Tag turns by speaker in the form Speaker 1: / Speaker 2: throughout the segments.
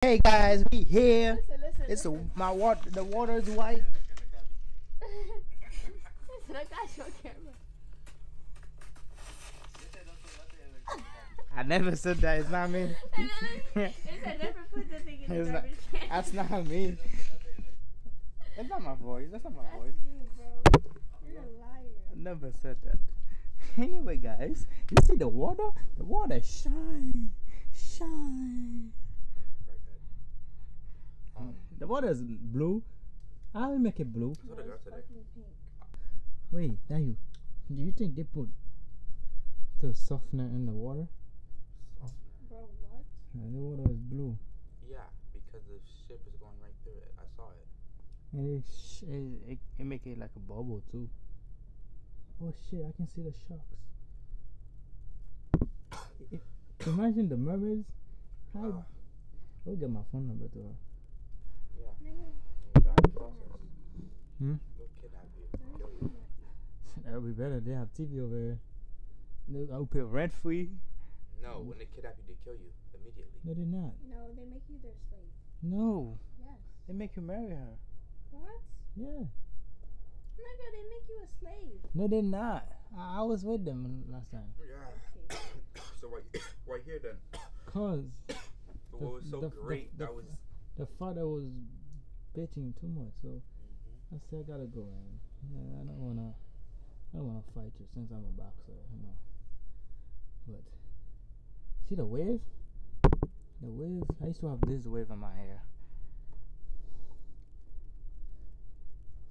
Speaker 1: Hey guys, we here.
Speaker 2: Listen.
Speaker 1: It's my water. The water is white.
Speaker 2: Listen, I got your camera.
Speaker 1: I never said that. It's not me.
Speaker 2: It said never put the thing in the garbage can.
Speaker 1: That's not me. That's not my voice. That's not my
Speaker 2: That's
Speaker 1: voice.
Speaker 2: you, bro. You're a liar.
Speaker 1: I never said that. Anyway, guys, you see the water? The water shine. The water is blue. How we make it blue?
Speaker 2: No, it's fucking pink.
Speaker 1: Wait, do you think they put the softener in the water?
Speaker 2: Bro, what?
Speaker 1: The water is blue.
Speaker 3: Yeah, because the ship is going right through it. I saw it.
Speaker 1: And it make it like a bubble too. Oh shit, I can see the sharks. Imagine the mermaids. I'll get my phone number to her.
Speaker 3: Yeah.
Speaker 1: Hmm?
Speaker 3: They'll kidnap you. Kill you.
Speaker 1: That would be better. They have TV over here. I'll pay rent free.
Speaker 3: No, when they kidnap you, they kill you immediately.
Speaker 1: No, they're not.
Speaker 2: No, they make you their slave.
Speaker 1: No.
Speaker 2: Yes.
Speaker 1: They make you marry her.
Speaker 2: What?
Speaker 1: Yeah.
Speaker 2: Nigga, they make you a slave.
Speaker 1: No, they're not. I was with them last time.
Speaker 3: Yeah.
Speaker 2: Okay.
Speaker 3: So why here then?
Speaker 1: Cause
Speaker 3: What was so great? That was.
Speaker 1: the father was bitching too much, so I said I gotta go. Man. Yeah, I don't wanna fight you since I'm a boxer, you know. But see the wave? The wave. I used to have this wave in my hair,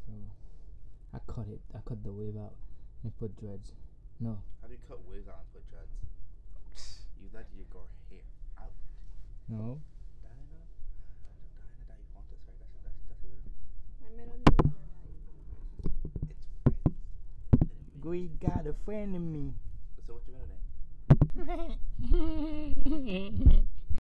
Speaker 1: so I cut it. I cut the wave out and put dreads. No.
Speaker 3: How do you cut waves out and put dreads? You let your hair out.
Speaker 1: No.
Speaker 3: Diana, Diana Fontes, right? That's it.
Speaker 2: My middle name is
Speaker 3: It's
Speaker 1: We got a friend in me.
Speaker 3: So what's your middle name?